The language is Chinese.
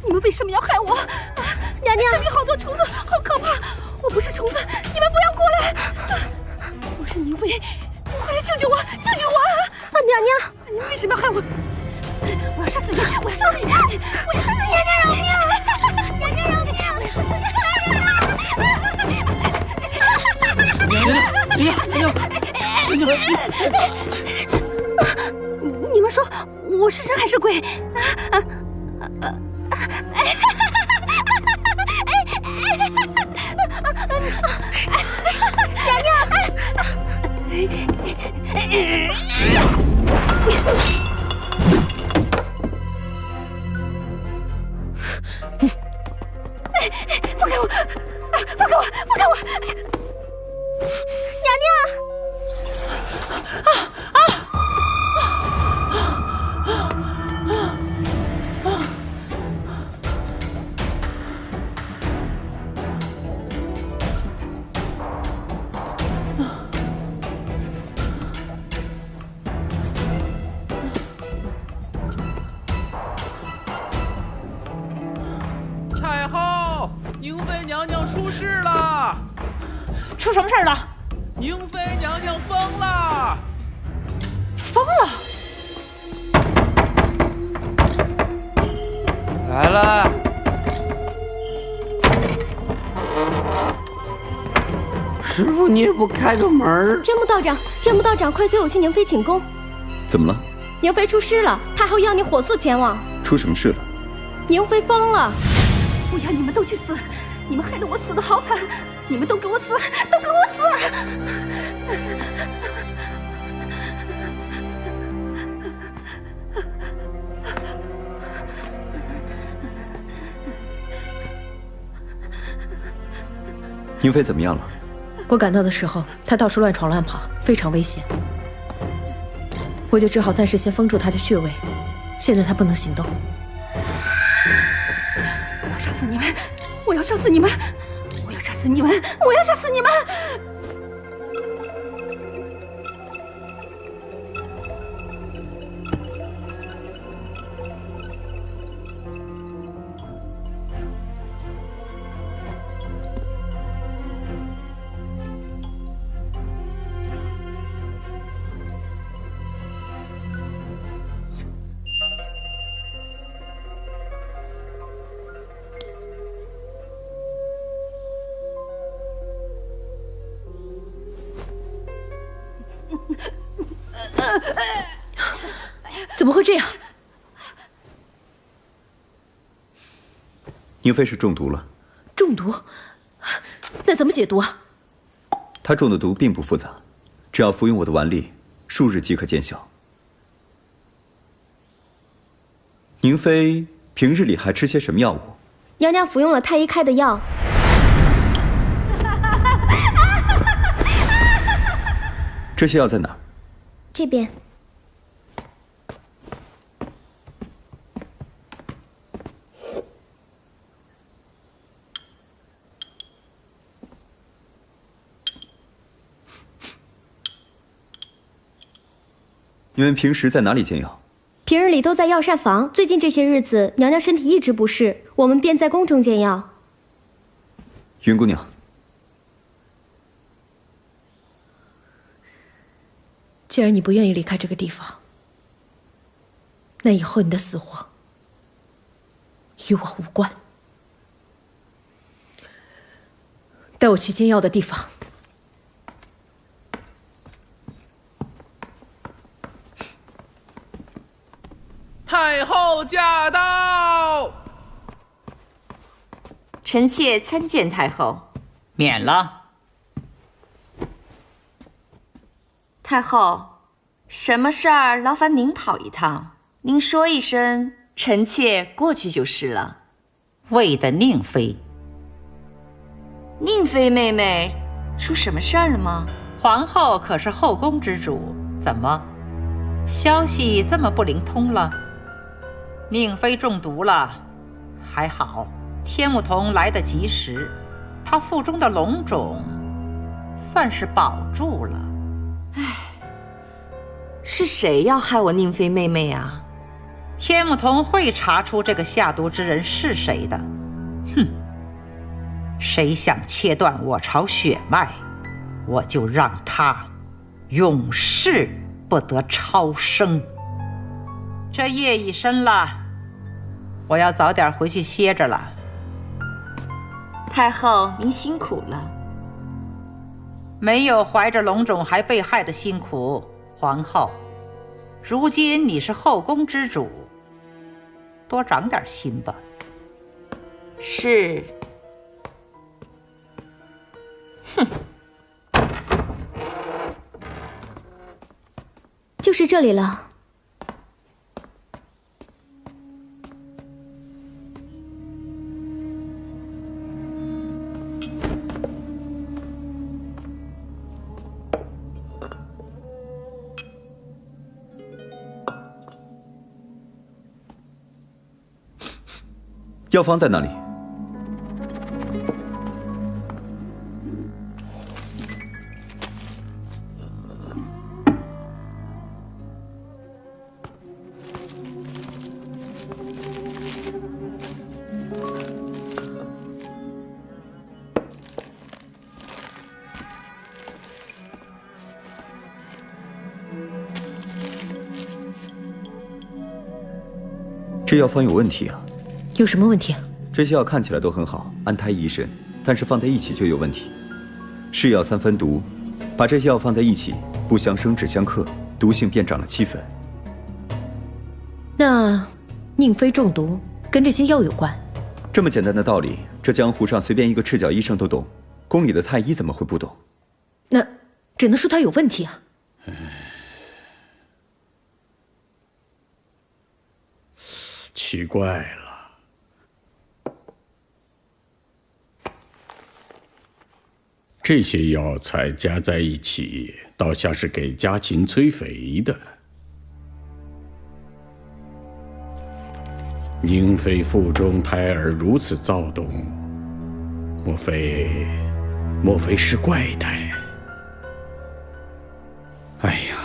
你们为什么要害我？娘娘，这里好多虫子，好可怕！我不是虫子，你们不要过来！我是宁妃，快来救救我，救救我！娘娘，你们为什么要害我？我要杀死你！我要杀死你！我要杀死你！娘娘饶命！娘娘饶命！我要杀死你！你们说我是人还是鬼？娘娘，放开我！放开我！放开我！娘娘！太后，宁妃娘娘出事了！出什么事儿了？宁妃娘娘疯了！疯了！来了！师傅，你也不开个门儿？天目道长，天目道长，快随我去宁妃寝宫。怎么了？宁妃出师了，太后要你火速前往。出什么事了？宁妃疯了！我要你们都去死！你们害得我死得好惨！你们都给我死！都给我死！宁妃怎么样了？我赶到的时候，她到处乱闯乱跑，非常危险。我就只好暂时先封住她的穴位，现在她不能行动。我要杀死你们！我要杀死你们！我要杀死你们！我要杀死你们！怎么会这样？宁妃是中毒了。中毒？那怎么解毒啊？她中的毒并不复杂，只要服用我的丸粒，数日即可见效。宁妃平日里还吃些什么药物？娘娘服用了太医开的药。这些药在哪儿？这边。你们平时在哪里煎药？平日里都在药膳房，最近这些日子，娘娘身体一直不适，我们便在宫中煎药。云姑娘，既然你不愿意离开这个地方，那以后你的死活与我无关。带我去煎药的地方。太后驾到！臣妾参见太后。免了。太后，什么事儿劳烦您跑一趟？您说一声，臣妾过去就是了。为的宁妃。宁妃妹妹，出什么事儿了吗？皇后可是后宫之主，怎么消息这么不灵通了？宁妃中毒了，还好天目童来得及时，她腹中的龙种算是保住了。唉，是谁要害我宁妃妹妹啊？天目童会查出这个下毒之人是谁的。哼！谁想切断我朝血脉，我就让他永世不得超生。这夜已深了，我要早点回去歇着了。太后，您辛苦了。没有怀着龙种还被害的辛苦，皇后。如今你是后宫之主，多长点心吧。是。就是这里了。药方在哪里？这药方有问题啊！有什么问题啊？这些药看起来都很好，安胎益肾，但是放在一起就有问题。是药三分毒，把这些药放在一起，不相生只相克，毒性便长了7分。那宁妃中毒跟这些药有关？这么简单的道理，这江湖上随便一个赤脚医生都懂，宫里的太医怎么会不懂？那只能说他有问题啊。奇怪了，这些药材加在一起，倒像是给家禽催肥的。宁妃腹中胎儿如此躁动，莫非是怪胎？哎呀！